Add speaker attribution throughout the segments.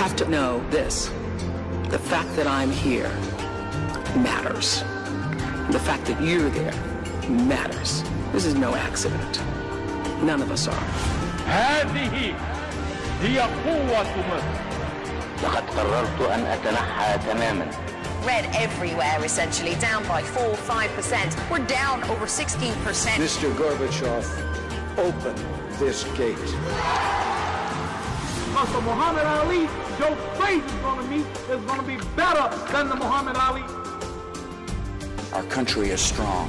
Speaker 1: have to know this. The fact that I'm here matters. The fact that you're there matters. This is no accident. None of us are.
Speaker 2: هذه هي قوة مصر.
Speaker 3: لقد قررت أن أتنحى تماماً.
Speaker 4: Red everywhere, essentially, down by 4-5%. We're down over 16%.
Speaker 5: Mr. Gorbachev, open this gate.
Speaker 2: Because Muhammad Ali, your face is going to meet is going to be better than the Muhammad Ali.
Speaker 5: Our country is strong.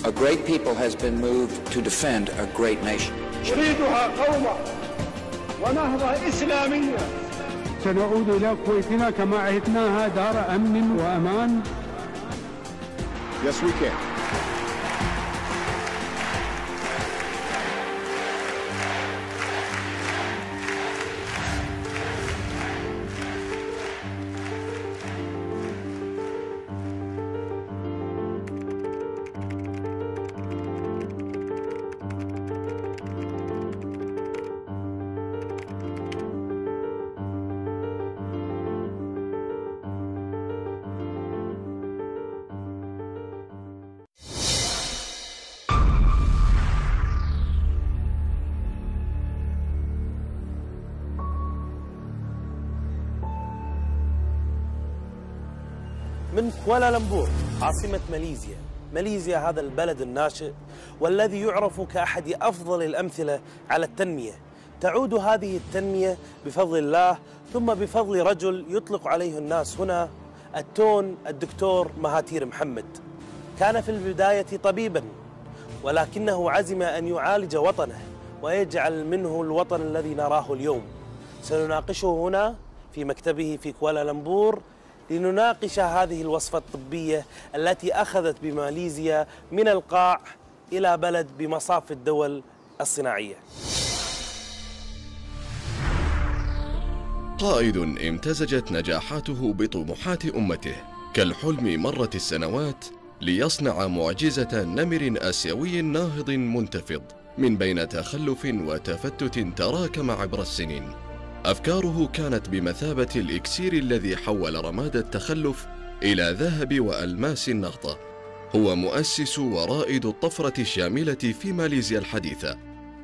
Speaker 5: A great people has been moved to defend a great nation.
Speaker 2: نريدها قومة ونهضة إسلامية.
Speaker 6: سنعود إلى كويتنا كما عهدناها دار أمن وأمان.
Speaker 5: Yes, we can.
Speaker 7: من كوالالمبور عاصمة ماليزيا. ماليزيا هذا البلد الناشئ والذي يعرف كأحد أفضل الأمثلة على التنمية. تعود هذه التنمية بفضل الله ثم بفضل رجل يطلق عليه الناس هنا التون الدكتور مهاتير محمد. كان في البداية طبيبا ولكنه عزم أن يعالج وطنه ويجعل منه الوطن الذي نراه اليوم. سنناقشه هنا في مكتبه في كوالالمبور لنناقش هذه الوصفة الطبية التي أخذت بماليزيا من القاع إلى بلد بمصاف الدول الصناعية.
Speaker 8: قائد امتزجت نجاحاته بطموحات أمته، كالحلم مرت السنوات ليصنع معجزة نمر آسيوي ناهض منتفض من بين تخلف وتفتت تراكم عبر السنين. أفكاره كانت بمثابة الإكسير الذي حول رماد التخلف إلى ذهب وألماس النهضة. هو مؤسس ورائد الطفرة الشاملة في ماليزيا الحديثة.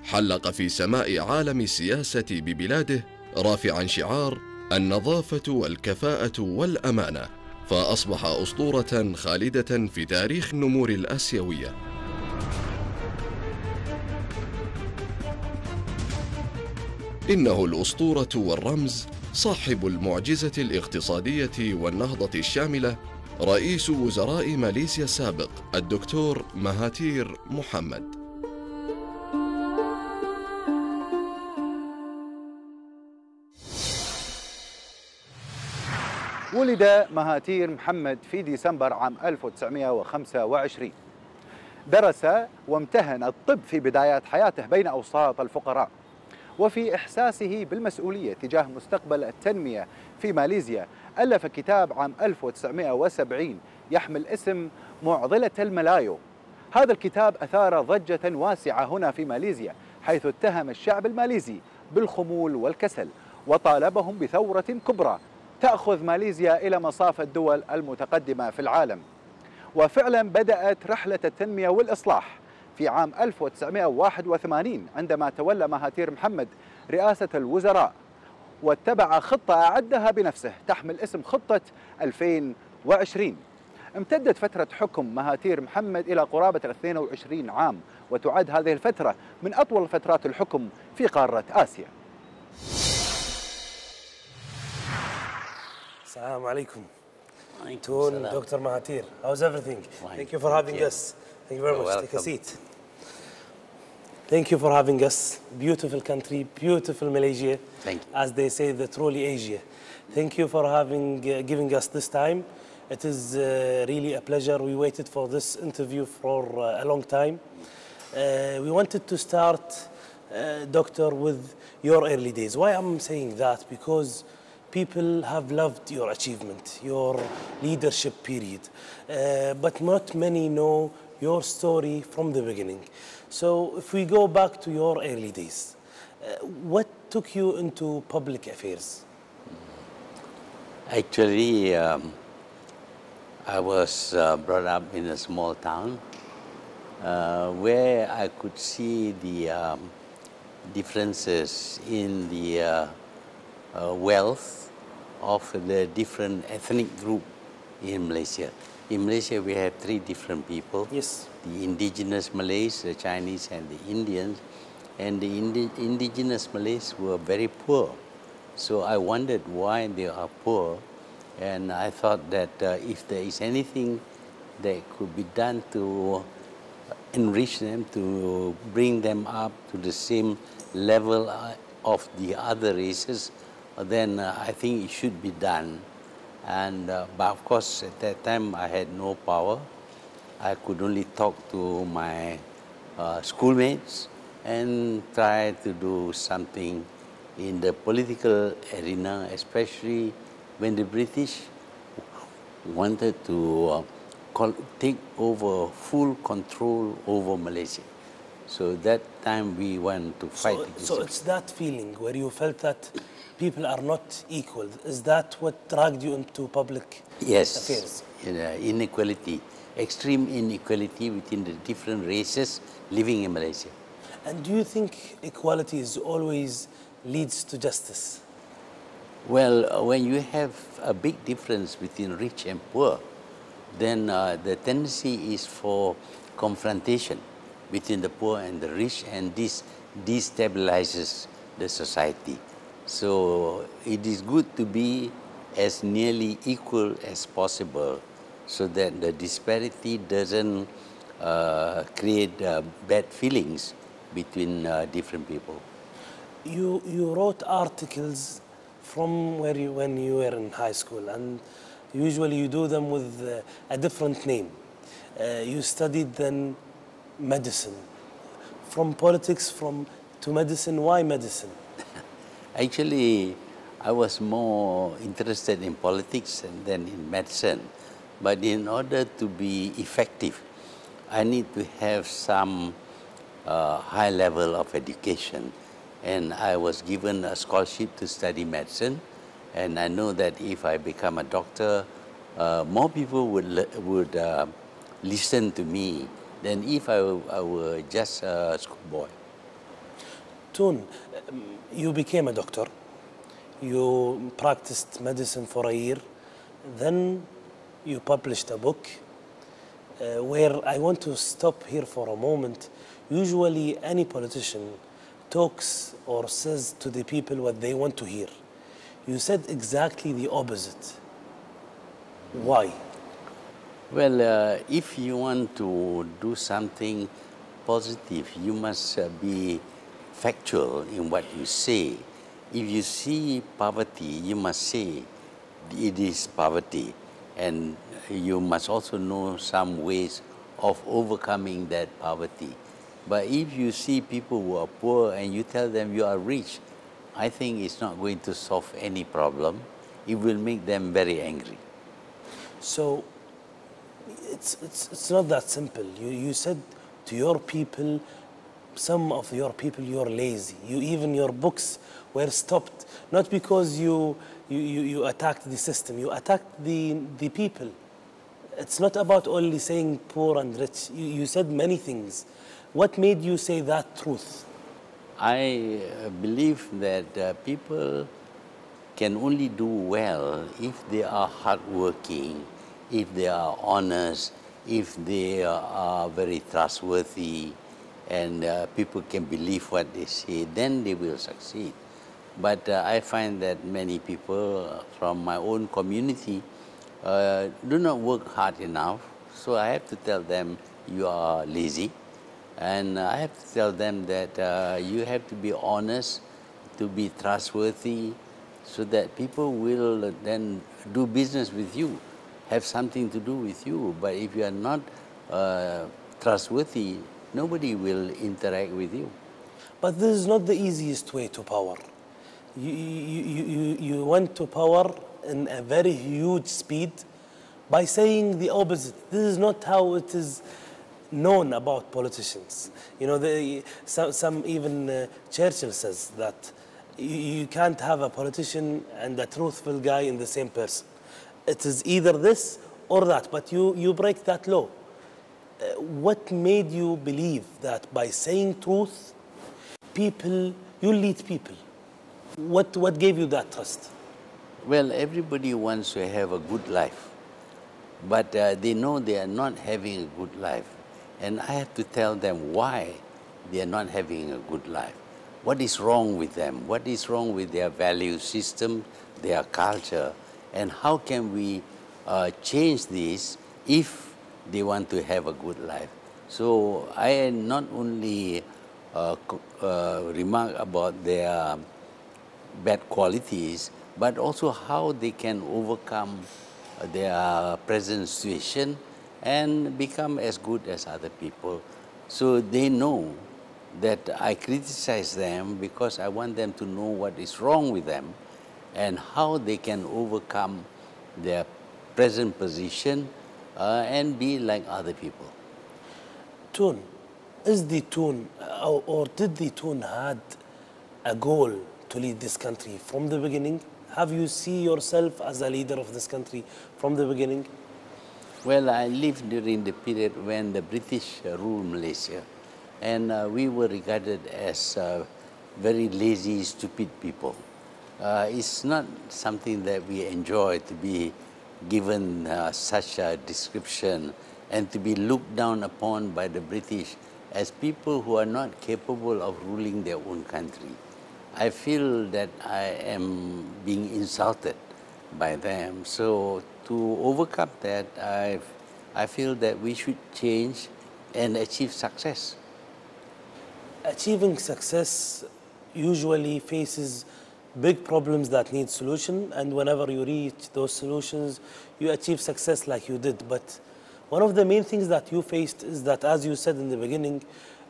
Speaker 8: حلق في سماء عالم السياسة ببلاده رافعا شعار النظافة والكفاءة والأمانة، فأصبح أسطورة خالدة في تاريخ النمور الآسيوية. إنه الأسطورة والرمز، صاحب المعجزة الاقتصادية والنهضة الشاملة، رئيس وزراء ماليزيا السابق الدكتور مهاتير محمد.
Speaker 9: ولد مهاتير محمد في ديسمبر عام 1925. درس وامتهن الطب في بدايات حياته بين أوساط الفقراء، وفي إحساسه بالمسؤولية تجاه مستقبل التنمية في ماليزيا ألف كتاب عام 1970 يحمل اسم معضلة الملايو. هذا الكتاب أثار ضجة واسعة هنا في ماليزيا، حيث اتهم الشعب الماليزي بالخمول والكسل وطالبهم بثورة كبرى تأخذ ماليزيا إلى مصاف الدول المتقدمة في العالم. وفعلا بدأت رحلة التنمية والإصلاح في عام 1981 عندما تولى مهاتير محمد رئاسة الوزراء، واتبع خطة أعدها بنفسه تحمل اسم خطة 2020. امتدت فترة حكم مهاتير محمد إلى قرابة 22 عام، وتعد هذه الفترة من أطول فترات الحكم في قارة آسيا.
Speaker 7: السلام عليكم. Tone, Dr. Mahathir, how's everything? Thank you for having us. Thank you very much. Take a seat. Thank you for having us. Beautiful country, beautiful Malaysia.
Speaker 3: Thank you.
Speaker 7: As they say, the truly Asia. Thank you for giving us this time. It is really a pleasure. We waited for this interview for a long time. We wanted to start, Doctor, with your early days. Why I'm saying that? Because people have loved your achievement, your leadership period, but not many know your story from the beginning. So if we go back to your early days, what took you into public affairs?
Speaker 3: Actually, I was brought up in a small town where I could see the differences in the wealth of the different ethnic group in Malaysia. In Malaysia, we have three different people.
Speaker 7: Yes.
Speaker 3: The indigenous Malays, the Chinese, and the Indians. And the indigenous Malays were very poor. So I wondered why they are poor. And I thought that if there is anything that could be done to enrich them, to bring them up to the same level of the other races, then I think it should be done. And but of course, at that time, I had no power. I could only talk to my schoolmates and try to do something in the political arena, especially when the British wanted to take over full control over Malaysia. So that time we went to fight.
Speaker 7: So it's that feeling where you felt that people are not equal. Is that what dragged you into public affairs?
Speaker 3: Yes, inequality, extreme inequality within the different races living in Malaysia.
Speaker 7: And do you think equality is always leads to justice?
Speaker 3: Well, when you have a big difference between rich and poor, then the tendency is for confrontation between the poor and the rich, and this destabilizes the society. So it is good to be as nearly equal as possible so that the disparity doesn't create bad feelings between different people.
Speaker 7: You wrote articles from when you were in high school, and usually you do them with a different name. You studied then medicine. From politics to medicine, why medicine?
Speaker 3: Actually, I was more interested in politics than in medicine. But in order to be effective, I need to have some high level of education. And I was given a scholarship to study medicine. And I know that if I become a doctor, more people would listen to me than if I were just a schoolboy.
Speaker 7: Toon, you became a doctor. You practiced medicine for a year. Then you published a book where I want to stop here for a moment. Usually any politician talks or says to the people what they want to hear. You said exactly the opposite. Why?
Speaker 3: Well, if you want to do something positive, you must be factual in what you say. If you see poverty, you must say it is poverty. And you must also know some ways of overcoming that poverty. But if you see people who are poor and you tell them you are rich, I think it's not going to solve any problem. It will make them very angry.
Speaker 7: So it's not that simple. You said to your people, some of your people, you're lazy. Even your books were stopped, not because you attacked the system, you attacked the people. It's not about only saying poor and rich. You said many things. What made you say that truth?
Speaker 3: I believe that people can only do well if they are hardworking, if they are honest, if they are very trustworthy, and people can believe what they say, then they will succeed. But I find that many people from my own community do not work hard enough, so I have to tell them you are lazy. And I have to tell them that you have to be honest, to be trustworthy, so that people will then do business with you, have something to do with you. But if you are not trustworthy, nobody will interact with you.
Speaker 7: But this is not the easiest way to power. You went to power in a very huge speed by saying the opposite. This is not how it is known about politicians. You know, some even Churchill says that You can't have a politician and a truthful guy in the same person. It is either this or that, but you break that law. What made you believe that by saying truth, you lead people? What gave you that trust?
Speaker 3: Well, everybody wants to have a good life, but they know they are not having a good life. And I have to tell them why they are not having a good life. What is wrong with them? What is wrong with their value system, their culture? And how can we change this if they want to have a good life? So I not only remark about their bad qualities, but also how they can overcome their present situation and become as good as other people. So they know that I criticize them because I want them to know what is wrong with them and how they can overcome their present position and be like other people.
Speaker 7: Tun, is the Tun, or did the Tun had a goal to lead this country from the beginning? Have you seen yourself as a leader of this country from the beginning?
Speaker 3: Well, I lived during the period when the British ruled Malaysia, and we were regarded as very lazy, stupid people. It's not something that we enjoy to be given such a description and to be looked down upon by the British as people who are not capable of ruling their own country. I feel that I am being insulted by them. So to overcome that, I feel that we should change and achieve success.
Speaker 7: Achieving success usually faces big problems that need solution, and whenever you reach those solutions, you achieve success like you did. But one of the main things that you faced is that, as you said in the beginning,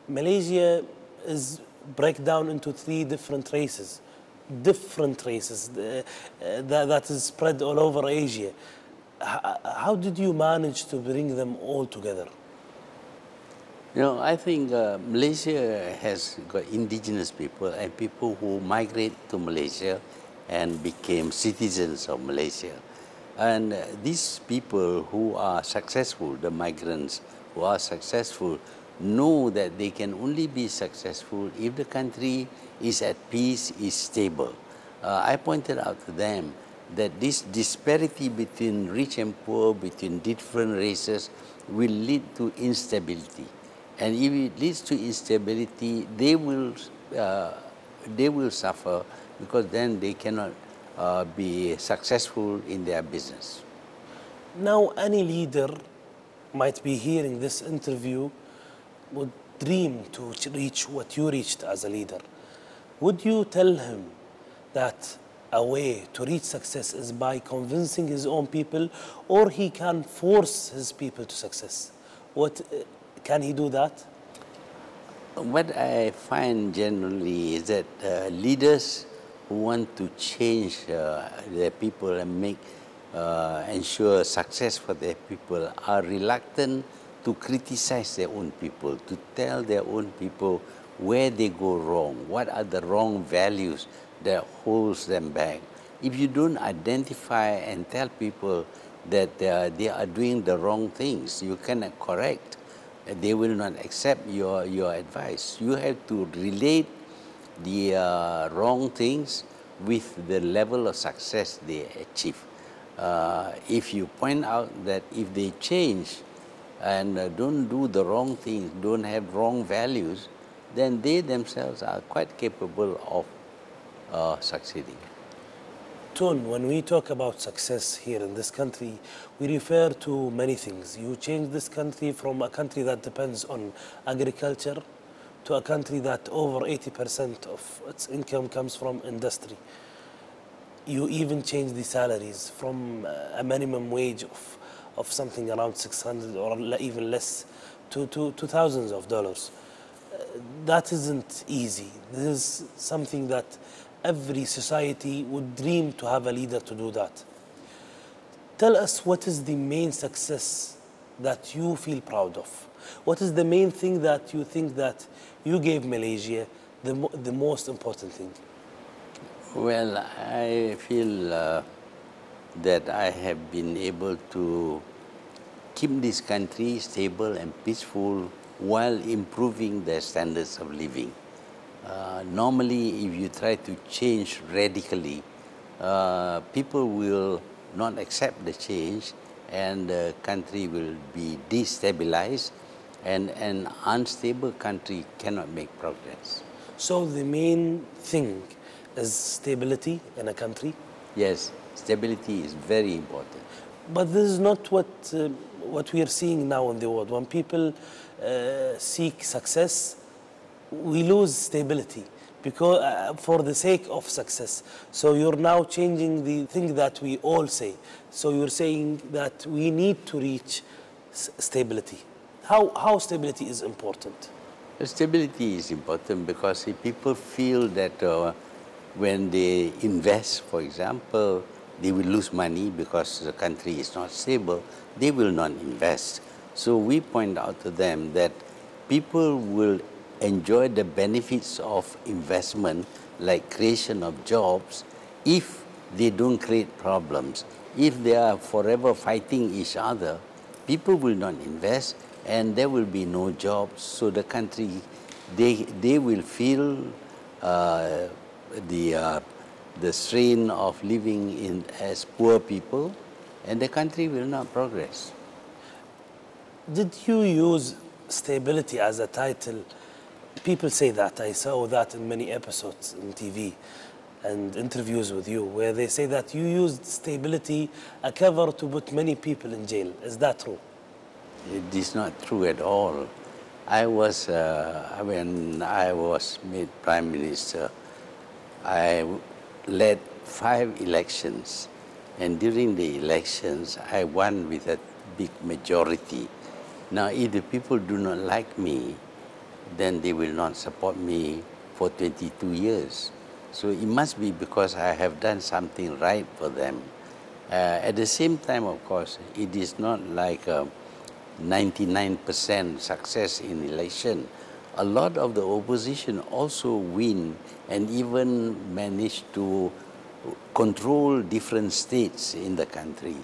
Speaker 7: Malaysia is break down into three different races that is spread all over Asia. How did you manage to bring them all together?
Speaker 3: You know, I think Malaysia has got indigenous people and people who migrate to Malaysia and became citizens of Malaysia. And these people who are successful, the migrants who are successful, know that they can only be successful if the country is at peace, is stable. I pointed out to them that this disparity between rich and poor, between different races, will lead to instability. And if it leads to instability, they will suffer, because then they cannot be successful in their business.
Speaker 7: Now, any leader might be hearing this interview would dream to reach what you reached as a leader. Would you tell him that a way to reach success is by convincing his own people, or he can force his people to success? Can he do that?
Speaker 3: What I find generally is that leaders who want to change their people and ensure success for their people are reluctant to criticize their own people, to tell their own people where they go wrong, what are the wrong values that holds them back. If you don't identify and tell people that they are doing the wrong things, you cannot correct. They will not accept your advice. You have to relate the wrong things with the level of success they achieve. If you point out that if they change and don't do the wrong things, don't have wrong values, then they themselves are quite capable of succeeding.
Speaker 7: Tun, when we talk about success here in this country, we refer to many things. You change this country from a country that depends on agriculture to a country that over 80% of its income comes from industry. You even change the salaries from a minimum wage of something around 600 or even less to thousands of dollars. That isn't easy. This is something that every society would dream to have a leader to do that. Tell us, what is the main success that you feel proud of? What is the main thing that you think that you gave Malaysia, the most important thing?
Speaker 3: Well, I feel that I have been able to keep this country stable and peaceful while improving their standards of living. Normally, if you try to change radically, people will not accept the change and the country will be destabilized, and an unstable country cannot make progress.
Speaker 7: So the main thing is stability in a country?
Speaker 3: Yes, stability is very important.
Speaker 7: But this is not what we are seeing now in the world. When people seek success, we lose stability because for the sake of success. So you're now changing the thing that we all say. So you're saying that we need to reach stability. How stability is important?
Speaker 3: Stability is important because if people feel that when they invest, for example, they will lose money because the country is not stable, they will not invest. So we point out to them that people will enjoy the benefits of investment, like creation of jobs, if they don't create problems. If they are forever fighting each other, people will not invest and there will be no jobs. So the country, they will feel the strain of living as poor people, and the country will not progress.
Speaker 7: Did you use stability as a title? People say that. I saw that in many episodes on TV and interviews with you, where they say that you used stability, a cover to put many people in jail. Is that true?
Speaker 3: It is not true at all. When I was made Prime Minister, I led 5 elections, and during the elections, I won with a big majority. Now, if the people do not like me, then they will not support me for 22 years. So it must be because I have done something right for them. At the same time, of course, it is not like 99% success in election. A lot of the opposition also win and even manage to control different states in the country.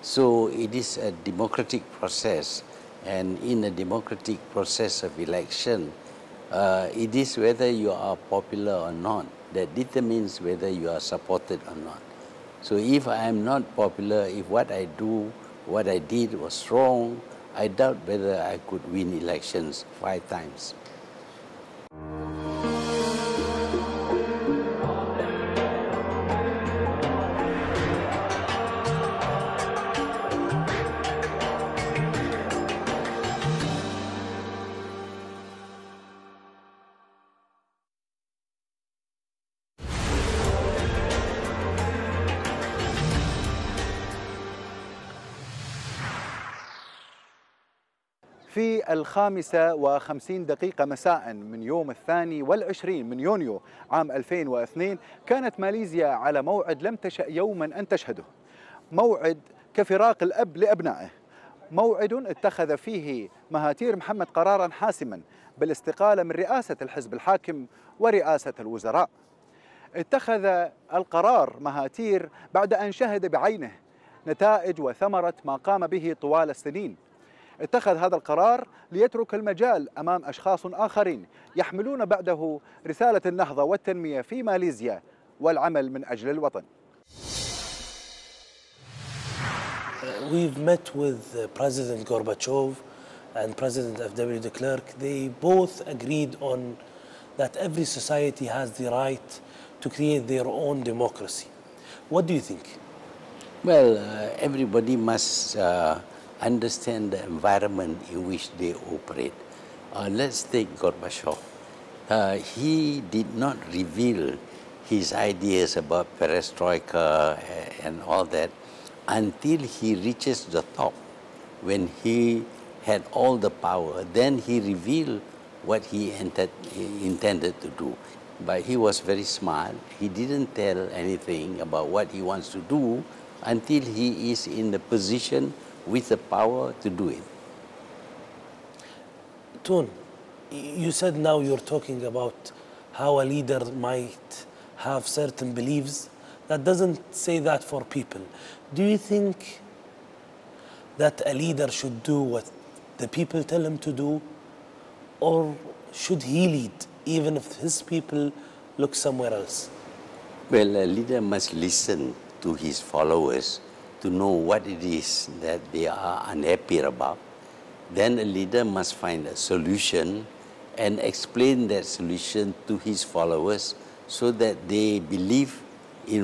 Speaker 3: So it is a democratic process, and in a democratic process of election, it is whether you are popular or not that determines whether you are supported or not. So if I am not popular, if what I did was wrong, I doubt whether I could win elections 5 times.
Speaker 9: في 5:50 مساء من يوم 22 من يونيو عام 2002 كانت ماليزيا على موعد لم تشأ يوما أن تشهده، موعد كفراق الأب لأبنائه، موعد اتخذ فيه مهاتير محمد قرارا حاسما بالاستقالة من رئاسة الحزب الحاكم ورئاسة الوزراء. اتخذ القرار مهاتير بعد أن شهد بعينه نتائج وثمرة ما قام به طوال السنين. اتخذ هذا القرار ليترك المجال أمام أشخاص آخرين يحملون بعده رسالة النهضة والتنمية في ماليزيا والعمل من أجل الوطن.
Speaker 7: We've met with President Gorbachev and President F.W. de Klerk. They both agreed on that every society has the right to create their own democracy. What do you think?
Speaker 3: Well, everybody must understand the environment in which they operate. Let's take Gorbachev. He did not reveal his ideas about perestroika and all that until he reaches the top. When he had all the power, then he revealed what he intended to do. But he was very smart. He didn't tell anything about what he wants to do until he is in the position with the power to do it.
Speaker 7: Toon, you said now you're talking about how a leader might have certain beliefs, that doesn't say that for people. Do you think that a leader should do what the people tell him to do, or should he lead even if his people look somewhere else?
Speaker 3: Well, a leader must listen to his followers to know what it is that they are unhappy about. Then a leader must find a solution and explain that solution to his followers so that they believe in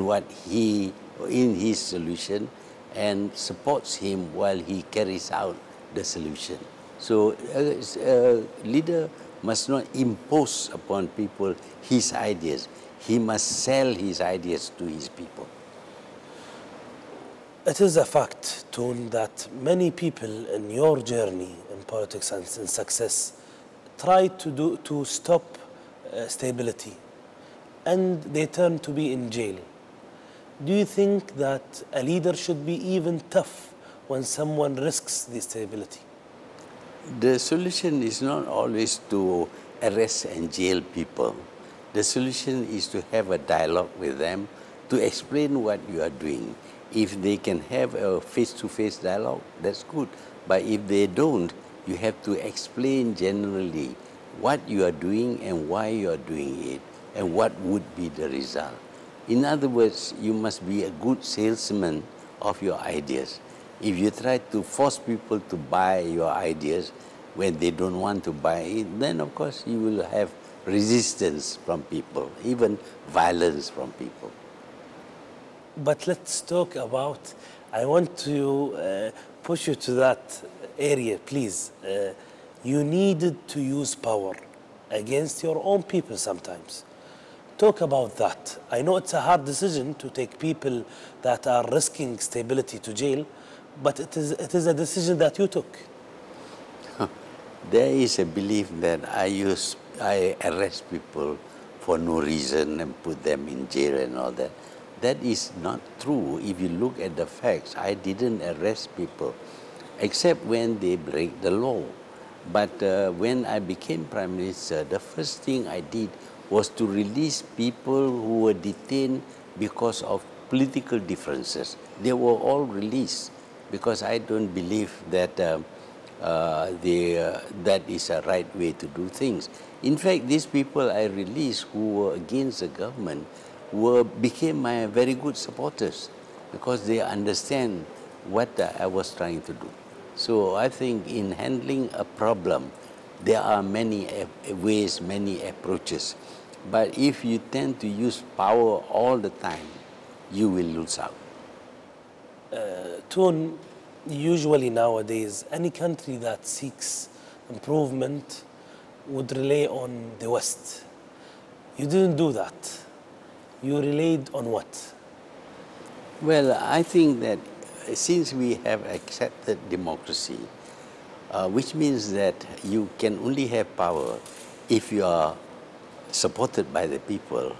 Speaker 3: in his solution and supports him while he carries out the solution. So a leader must not impose upon people his ideas. He must sell his ideas to his people.
Speaker 7: It is a fact, Toon, that many people in your journey in politics and in success try to stop stability, and they turn to be in jail. Do you think that a leader should be even tough when someone risks the stability?
Speaker 3: The solution is not always to arrest and jail people. The solution is to have a dialogue with them, to explain what you are doing. If they can have a face-to-face dialogue, that's good. But if they don't, you have to explain generally what you are doing and why you are doing it and what would be the result. In other words, you must be a good salesman of your ideas. If you try to force people to buy your ideas when they don't want to buy it, then of course you will have resistance from people, even violence from people.
Speaker 7: But let's talk about, I want to push you to that area, please. You needed to use power against your own people sometimes. Talk about that. I know it's a hard decision to take people that are risking stability to jail, but it is a decision that you took.
Speaker 3: There is a belief that I arrest people for no reason and put them in jail and all that. That is not true. If you look at the facts, I didn't arrest people, except when they break the law. But when I became Prime Minister, the first thing I did was to release people who were detained because of political differences. They were all released because I don't believe that that is a right way to do things. In fact, these people I released who were against the government became my very good supporters because they understand what I was trying to do. So I think in handling a problem, there are many ways, many approaches. But if you tend to use power all the time, you will lose out.
Speaker 7: Toon, usually nowadays, any country that seeks improvement would rely on the West. You didn't do that. You relied on what?
Speaker 3: Well, I think that since we have accepted democracy, which means that you can only have power if you are supported by the people,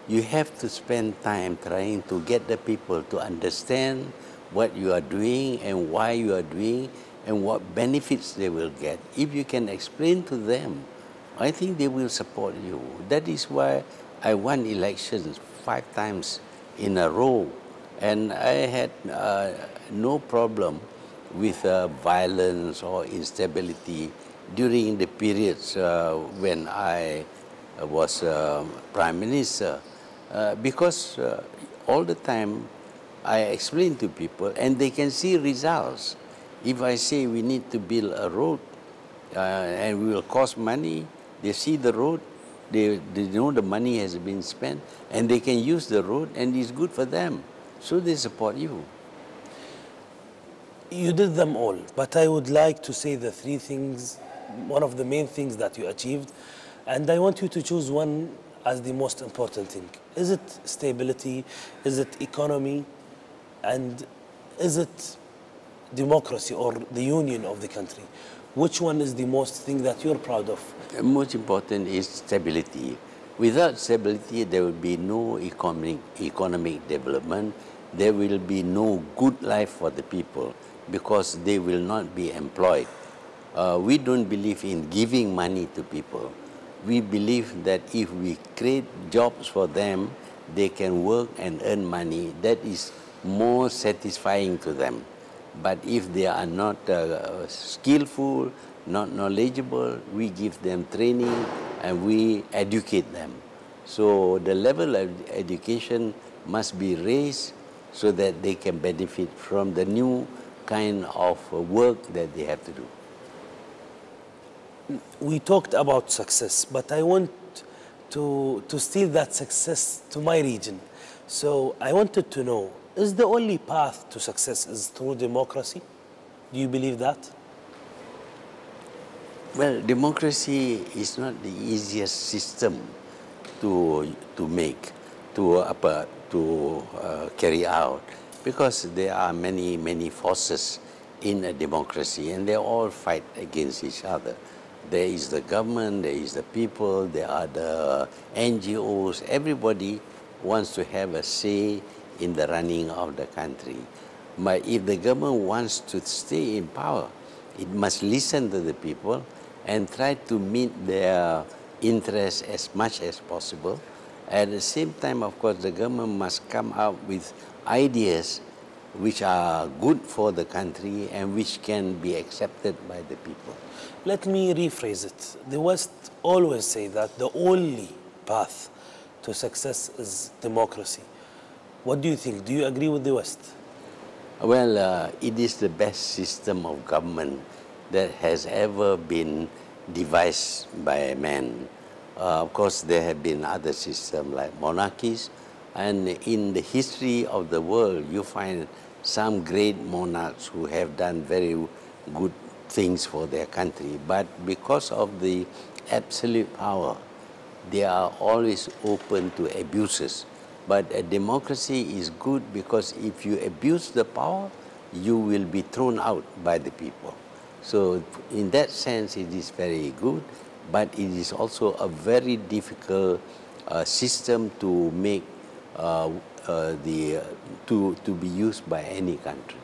Speaker 3: you have to spend time trying to get the people to understand what you are doing and why you are doing and what benefits they will get. If you can explain to them, I think they will support you. That is why I won elections 5 times in a row, and I had no problem with violence or instability during the periods when I was Prime Minister, because all the time I explain to people and they can see results. If I say we need to build a road and we will cost money, they see the road, they know the money has been spent and they can use the road and it's good for them. So they support you.
Speaker 7: You did them all, but I would like to say the 3 things, one of the main things that you achieved, and I want you to choose one as the most important thing. Is it stability? Is it economy? And is it democracy or the union of the country? Which one is the most thing that you're proud of?
Speaker 3: The most important is stability. Without stability, there will be no economic development. There will be no good life for the people because they will not be employed. We don't believe in giving money to people. We believe that if we create jobs for them, they can work and earn money, that is more satisfying to them. But if they are not skillful, not knowledgeable, we give them training and we educate them. So the level of education must be raised so that they can benefit from the new kind of work that they have to do.
Speaker 7: We talked about success, but I want to steal that success to my region. So I wanted to know, is the only path to success is through democracy? Do you believe that?
Speaker 3: Well, democracy is not the easiest system to make, to carry out, because there are many forces in a democracy, and they all fight against each other. There is the government, there is the people, there are the NGOs. Everybody wants to have a say in the running of the country. But if the government wants to stay in power, it must listen to the people and try to meet their interests as much as possible. At the same time, of course, the government must come up with ideas which are good for the country and which can be accepted by the people.
Speaker 7: Let me rephrase it. The West always say that the only path to success is democracy. What do you think? Do you agree with the West?
Speaker 3: Well, it is the best system of government that has ever been devised by man. Of course, there have been other systems like monarchies, and in the history of the world, you find some great monarchs who have done very good things for their country. But because of the absolute power, they are always open to abuses. But a democracy is good because if you abuse the power, you will be thrown out by the people. So in that sense, it is very good, but it is also a very difficult system to make to be used by any country.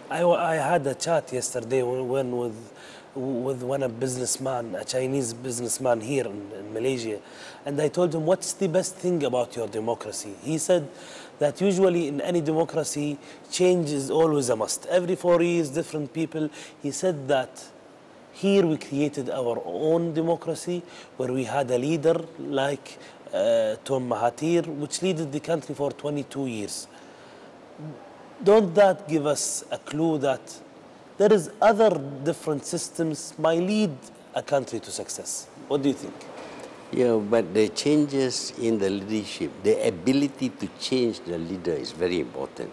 Speaker 7: I had a chat yesterday with one businessman, a Chinese businessman here in Malaysia, and I told him, what's the best thing about your democracy? He said that usually in any democracy, change is always a must. Every 4 years, different people. He said that here we created our own democracy where we had a leader like Mehاتير, which led the country for 22 years. Don't that give us a clue that there is other different systems might lead a country to success? What do you think?
Speaker 3: Yeah, but the changes in the leadership, the ability to change the leader is very important.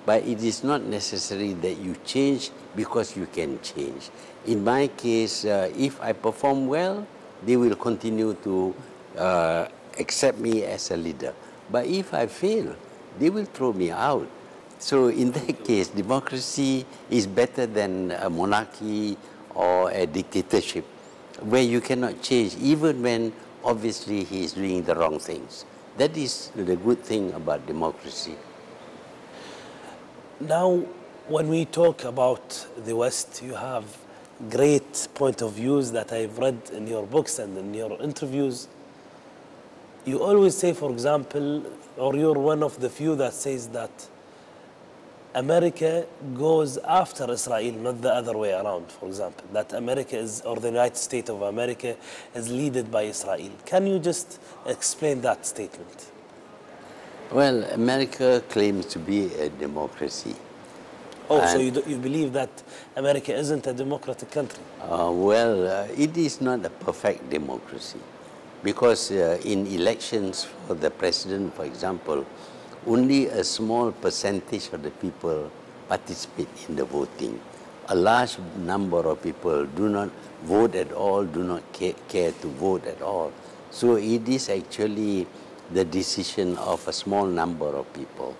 Speaker 3: But it is not necessary that you change because you can change. In my case, if I perform well, they will continue to accept me as a leader. But if I fail, they will throw me out. So in that case, democracy is better than a monarchy or a dictatorship, where you cannot change even when obviously he is doing the wrong things. That is the good thing about democracy.
Speaker 7: Now, when we talk about the West, you have great point of views that I've read in your books and in your interviews. You always say, for example, or you're one of the few that says that America goes after Israel, not the other way around, for example, that America is, or the United States of America is led by Israel. Can you just explain that statement?
Speaker 3: Well, America claims to be a democracy.
Speaker 7: Oh, so you believe that America isn't a democratic country?
Speaker 3: It is not a perfect democracy because in elections for the president, for example, only a small percentage of the people participate in the voting. A large number of people do not vote at all, do not care to vote at all. So it is actually the decision of a small number of people.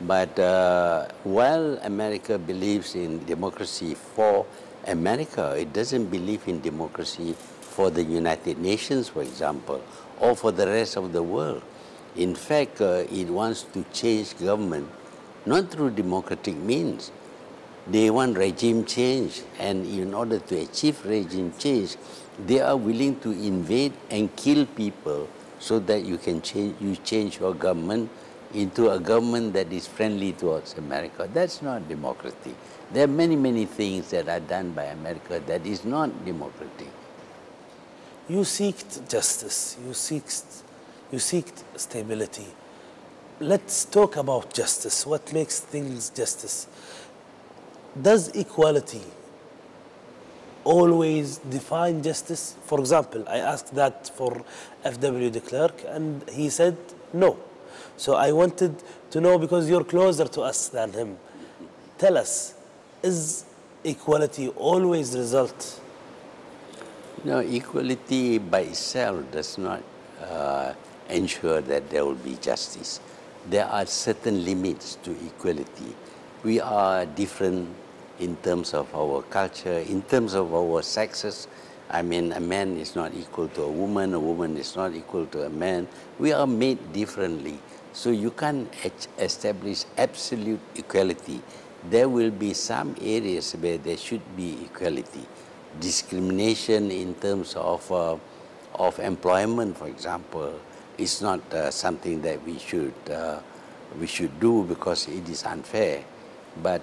Speaker 3: But while America believes in democracy for America, it doesn't believe in democracy for the United Nations, for example, or for the rest of the world. In fact, it wants to change government, not through democratic means. They want regime change, and in order to achieve regime change, they are willing to invade and kill people so that you can change your government into a government that is friendly towards America. That's not democracy. There are many, many things that are done by America that is not democratic.
Speaker 7: You seeked justice, you seeked stability. Let's talk about justice. What makes things justice? Does equality always define justice? For example, I asked that for FW de Klerk and he said no. So I wanted to know, because you're closer to us than him, tell us, is equality always result?
Speaker 3: No, equality by itself does not ensure that there will be justice. There are certain limits to equality. We are different in terms of our culture, in terms of our sexes. I mean, a man is not equal to a woman is not equal to a man. We are made differently. So you can't establish absolute equality. There will be some areas where there should be equality. Discrimination in terms of employment, for example, is not something that we should do because it is unfair. But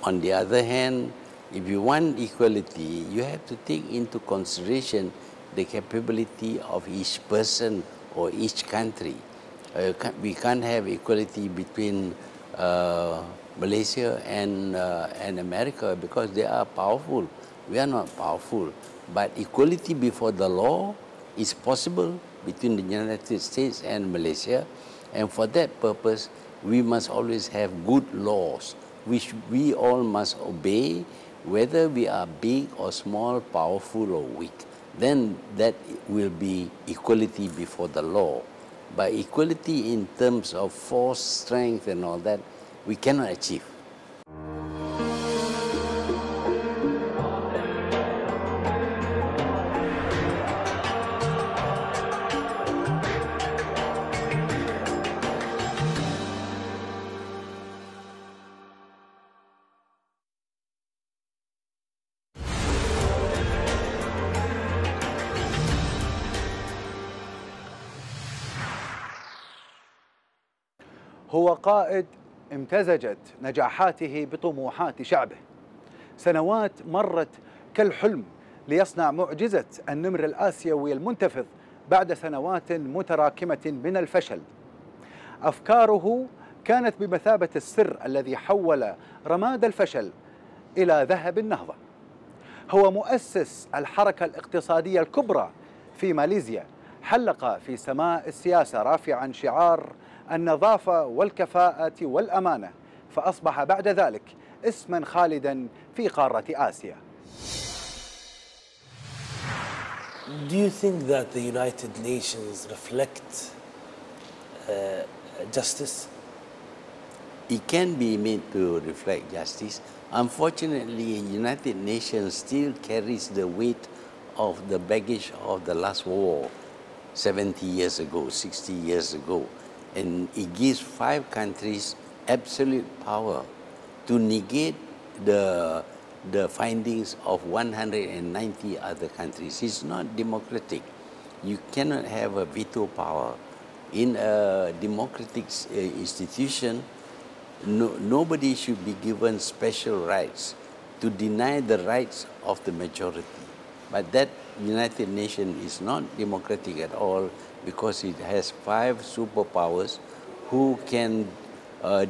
Speaker 3: on the other hand, if you want equality, you have to take into consideration the capability of each person or each country. We can't have equality between Malaysia and America because they are powerful. We are not powerful. But equality before the law is possible between the United States and Malaysia. And for that purpose, we must always have good laws, which we all must obey, whether we are big or small, powerful or weak. Then that will be equality before the law. But equality in terms of force, strength and all that, we cannot achieve.
Speaker 9: هو قائد امتزجت نجاحاته بطموحات شعبه. سنوات مرت كالحلم ليصنع معجزة النمر الآسيوي المنتفض بعد سنوات متراكمة من الفشل. أفكاره كانت بمثابة السر الذي حول رماد الفشل إلى ذهب النهضة. هو مؤسس الحركة الاقتصادية الكبرى في ماليزيا، حلق في سماء السياسة رافعا شعار النظافة والكفاءة والأمانة، فأصبح بعد ذلك اسما خالدا في قارة آسيا.
Speaker 7: Do you think that the United Nations reflect justice?
Speaker 3: It can be made to reflect justice. Unfortunately, United Nations still carries the weight of the baggage of the last war 70 years ago, 60 years ago. And it gives 5 countries absolute power to negate the findings of 190 other countries. It's not democratic. You cannot have a veto power. In a democratic institution, nobody should be given special rights to deny the rights of the majority. But that United Nations is not democratic at all, because it has 5 superpowers who can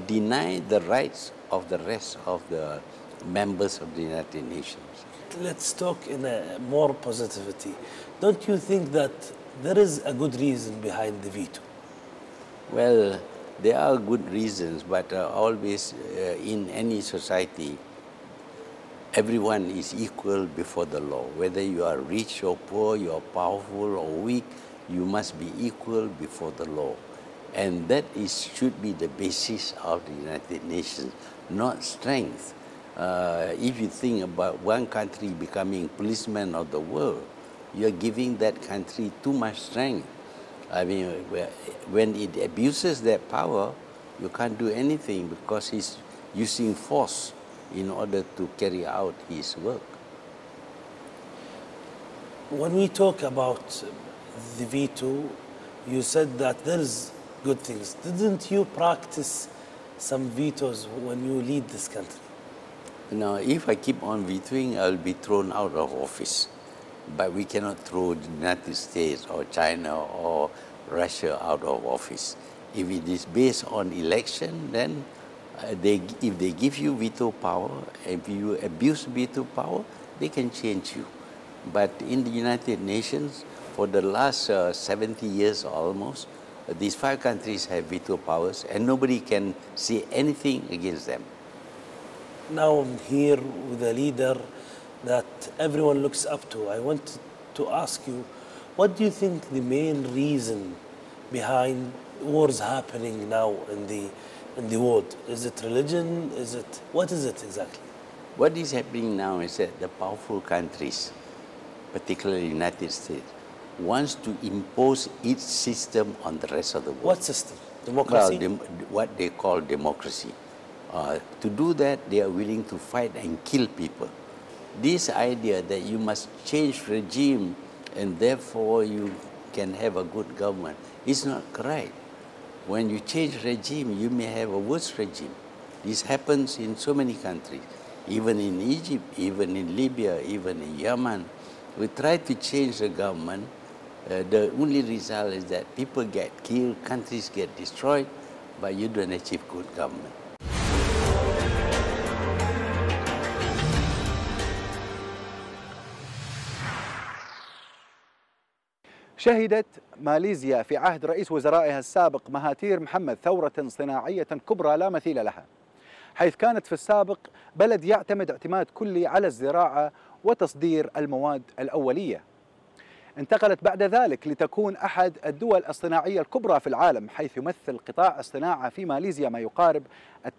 Speaker 3: deny the rights of the rest of the members of the United Nations.
Speaker 7: Let's talk in a more positivity. Don't you think that there is a good reason behind the veto?
Speaker 3: Well, there are good reasons, but always in any society, everyone is equal before the law. Whether you are rich or poor, you are powerful or weak, you must be equal before the law. And that should be the basis of the United Nations, not strength. If you think about one country becoming policeman of the world, you are giving that country too much strength. I mean, when it abuses that power, you can't do anything because he's using force in order to carry out his work.
Speaker 7: When we talk about the veto, you said that there's good things. Didn't you practice some vetoes when you lead this country?
Speaker 3: Now, if I keep on vetoing, I'll be thrown out of office. But we cannot throw the United States or China or Russia out of office. If it is based on election, then if they give you veto power, if you abuse veto power, they can change you. But in the United Nations, for the last 70 years almost, these 5 countries have veto powers and nobody can say anything against them.
Speaker 7: Now I'm here with a leader that everyone looks up to. I want to ask you, what do you think the main reason behind wars happening now in the world? Is it religion? What is it exactly?
Speaker 3: What is happening now is that the powerful countries, particularly the United States, wants to impose its system on the rest of the world.
Speaker 7: What system? Democracy?
Speaker 3: Well, what they call democracy. To do that, they are willing to fight and kill people. This idea that you must change regime and therefore you can have a good government is not correct. When you change regime, you may have a worse regime. This happens in so many countries, even in Egypt, even in Libya, even in Yemen. We try to change the government. The only result is that people get killed, countries get destroyed, but you don't achieve good government.
Speaker 9: شهدت ماليزيا في عهد رئيس وزرائها السابق مهاتير محمد ثورة صناعية كبرى لا مثيل لها، حيث كانت في السابق بلد يعتمد اعتماد كلي على الزراعة وتصدير المواد الأولية. انتقلت بعد ذلك لتكون أحد الدول الصناعية الكبرى في العالم، حيث يمثل قطاع الصناعة في ماليزيا ما يقارب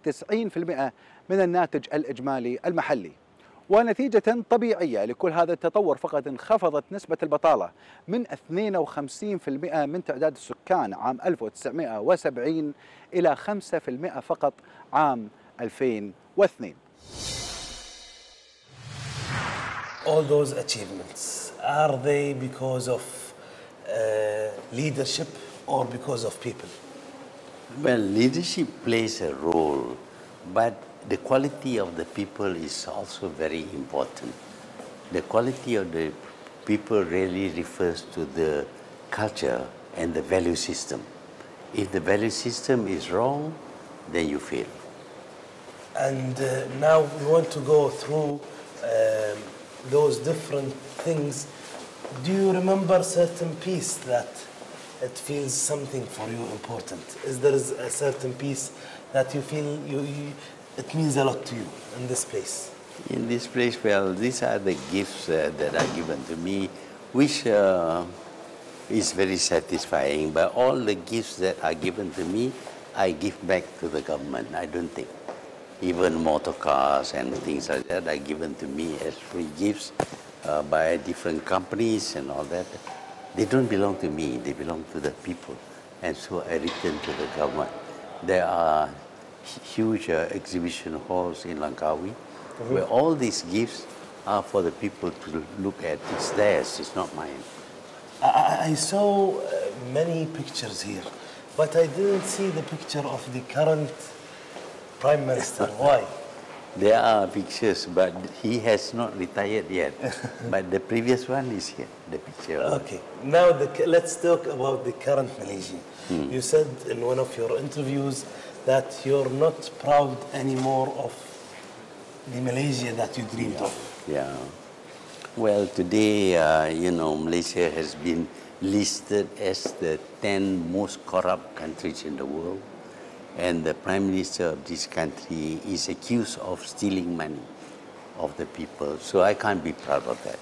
Speaker 9: 90% من الناتج الإجمالي المحلي. ونتيجة طبيعية لكل هذا التطور فقد انخفضت نسبة البطالة من 52% من تعداد السكان عام 1970 إلى 5% فقط عام 2002.
Speaker 7: All those achievements, are they because of leadership or because of people?
Speaker 3: Well, leadership plays a role, but the quality of the people is also very important. The quality of the people really refers to the culture and the value system. If the value system is wrong, then you fail.
Speaker 7: And now we want to go through those different things. Do you remember certain piece that it feels something for you important? Is there a certain piece that you feel it means a lot to you in this place?
Speaker 3: In this place, well, these are the gifts that are given to me, which is very satisfying. But all the gifts that are given to me, I give back to the government. I don't think. Even motor cars and things like that are given to me as free gifts by different companies and all that. They don't belong to me, they belong to the people. And so I return to the government. There are huge exhibition halls in Langkawi where all these gifts are for the people to look at. It's theirs, it's not mine.
Speaker 7: I saw many pictures here, but I didn't see the picture of the current Prime Minister. Why?
Speaker 3: There are pictures, but he has not retired yet. But the previous one is here, the picture.
Speaker 7: Okay. Now let's talk about the current Malaysia. You said in one of your interviews that you're not proud anymore of the Malaysia that you dreamed of.
Speaker 3: Yeah. Well, today, Malaysia has been listed as the 10 most corrupt countries in the world. And the Prime Minister of this country is accused of stealing money of the people. So I can't be proud of that.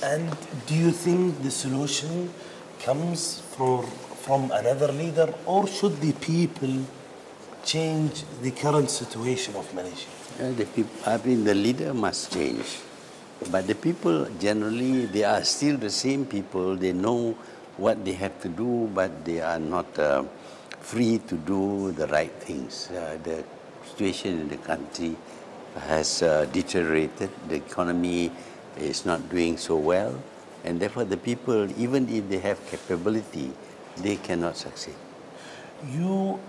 Speaker 7: And do you think the solution comes from another leader, or should the people change the current situation of Malaysia?
Speaker 3: The leader must change. But the people generally, they are still the same people. They know what they have to do, but they are not free to do the right things. The situation in the country has deteriorated. The economy is not doing so well. And therefore the people, even if they have capability, they cannot succeed.
Speaker 7: You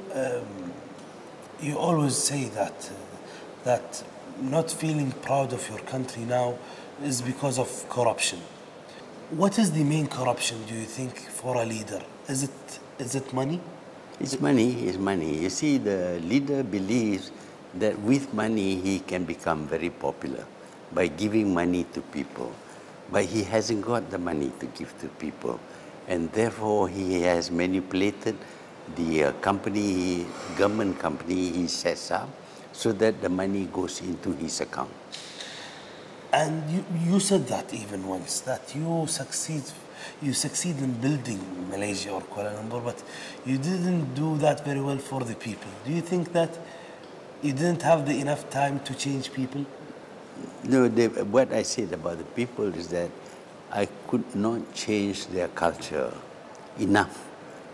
Speaker 7: always say that not feeling proud of your country now is because of corruption. What is the main corruption, do you think, for a leader? Is it money?
Speaker 3: It's money, it's money. You see, the leader believes that with money he can become very popular by giving money to people. But he hasn't got the money to give to people. And therefore he has manipulated the government company he sets up so that the money goes into his account.
Speaker 7: And you said that even once, that you succeed in building Malaysia or Kuala Lumpur, but you didn't do that very well for the people. Do you think that you didn't have enough time to change people?
Speaker 3: No, what I said about the people is that I could not change their culture enough.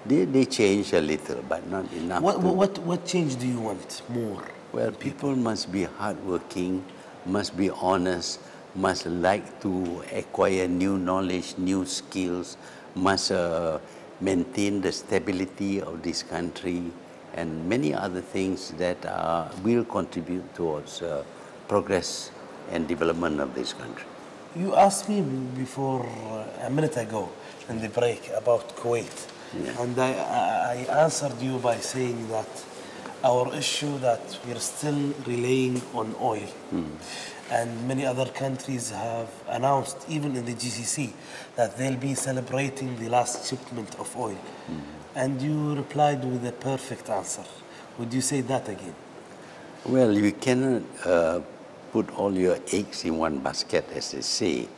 Speaker 3: They changed a little, but not enough.
Speaker 7: What change do you want more?
Speaker 3: Well, people must be hardworking, must be honest, must like to acquire new knowledge, new skills, must maintain the stability of this country, and many other things that will contribute towards progress and development of this country.
Speaker 7: You asked me before a minute ago in the break about Kuwait, and I answered you by saying that our issue that we're still relying on oil. And many other countries have announced, even in the GCC, that they'll be celebrating the last shipment of oil. And you replied with a perfect answer. Would you say that again?
Speaker 3: Well, you cannot put all your eggs in one basket, as they say,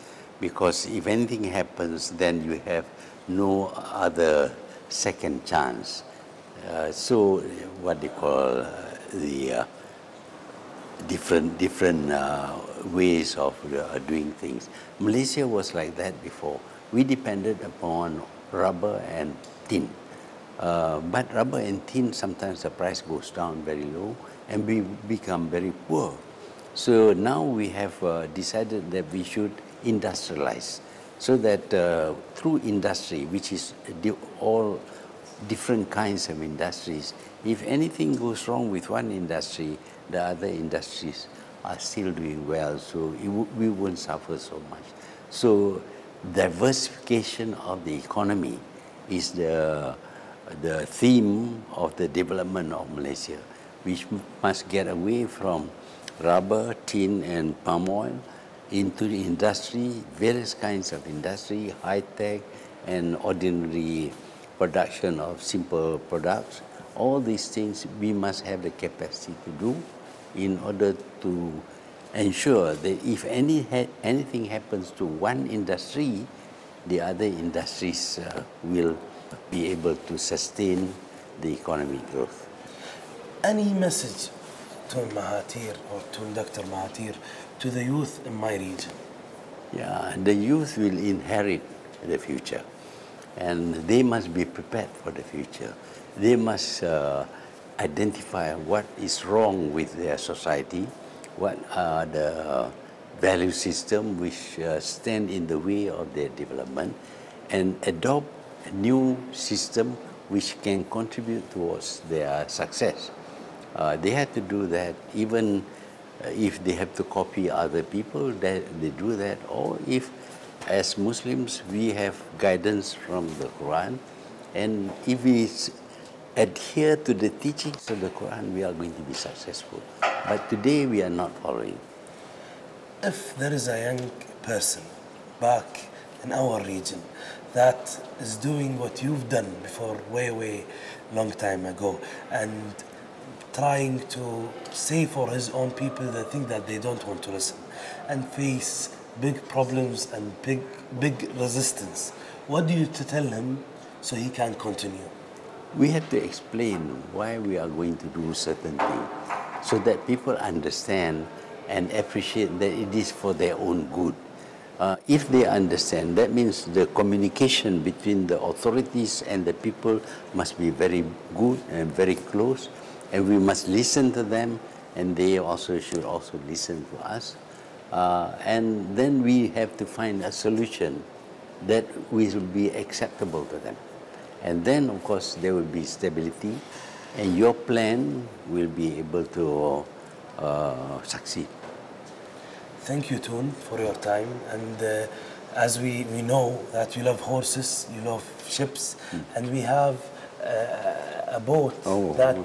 Speaker 3: because if anything happens, then you have no other second chance. So what they call the different ways of doing things. Malaysia was like that before. We depended upon rubber and tin. But rubber and tin, sometimes the price goes down very low and we become very poor. So now we have decided that we should industrialize, so that through industry, which is all different kinds of industries, if anything goes wrong with one industry, the other industries are still doing well, so we won't suffer so much. So diversification of the economy is the theme of the development of Malaysia, which must get away from rubber, tin and palm oil into the industry, various kinds of industry, high-tech and ordinary production of simple products. All these things we must have the capacity to do in order to ensure that if anything happens to one industry, the other industries will be able to sustain the economic growth.
Speaker 7: Any message to Mehaatir or to Dr. Mehaatir to the youth in my region?
Speaker 3: Yeah, the youth will inherit the future, and they must be prepared for the future. They must identify what is wrong with their society, what are the value system which stand in the way of their development, and adopt a new system which can contribute towards their success. They have to do that, even if they have to copy other people, they do that, or if as Muslims we have guidance from the Quran, and if we adhere to the teachings of the Quran, we are going to be successful. But today we are not following.
Speaker 7: If there is a young person back in our region that is doing what you've done before way long time ago and trying to say for his own people the thing that they don't want to listen and face big problems and big resistance, what do you tell him so he can continue?
Speaker 3: We have to explain why we are going to do certain things so that people understand and appreciate that it is for their own good. If they understand, that means the communication between the authorities and the people must be very good and very close, and we must listen to them, and they also should listen to us. And then we have to find a solution that will be acceptable to them. And then, of course, there will be stability, and your plan will be able to succeed.
Speaker 7: Thank you, Toon, for your time. And as we know that you love horses, you love ships, and we have a boat that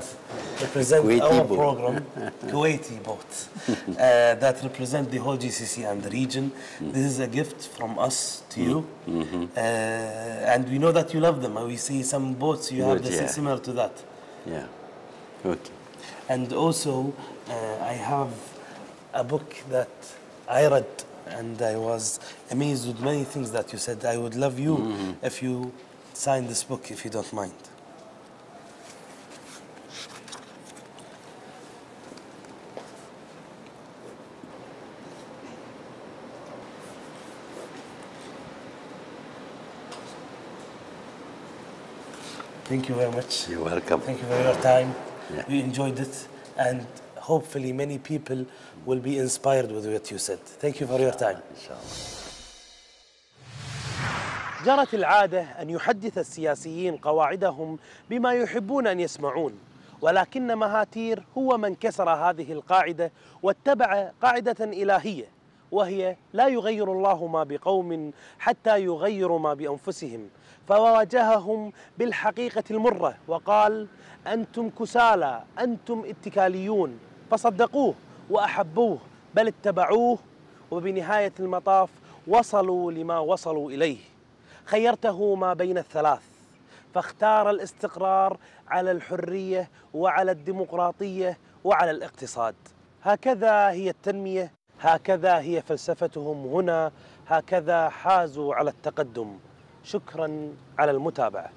Speaker 7: represents our program, Kuwaiti boat, that represent the whole GCC and the region. This is a gift from us to you. And we know that you love them. We see some boats you have similar to that.
Speaker 3: Yeah, okay.
Speaker 7: And also, I have a book that I read, and I was amazed with many things that you said. I would love you if you sign this book, if you don't mind. Thank you very much.
Speaker 3: You're welcome.
Speaker 7: Thank you for your time. We enjoyed it, and hopefully many people will be inspired with what you said. Thank you for your time. جرت العادة أن يحدث السياسيين قواعدهم بما يحبون أن يسمعون، ولكن مهاتير هو من كسر هذه القاعدة واتبع قاعدة إلهية، وهي لا يغير الله ما بقوم حتى يغيروا ما بأنفسهم، فواجههم بالحقيقة المرة وقال: أنتم كسالى، أنتم اتكاليون، فصدقوه وأحبوه بل اتبعوه، وبنهاية المطاف وصلوا لما وصلوا إليه. خيرته ما بين الثلاث، فاختار الاستقرار على الحرية وعلى الديمقراطية وعلى الاقتصاد. هكذا هي التنمية، هكذا هي فلسفتهم هنا، هكذا حازوا على التقدم. شكرا على المتابعة.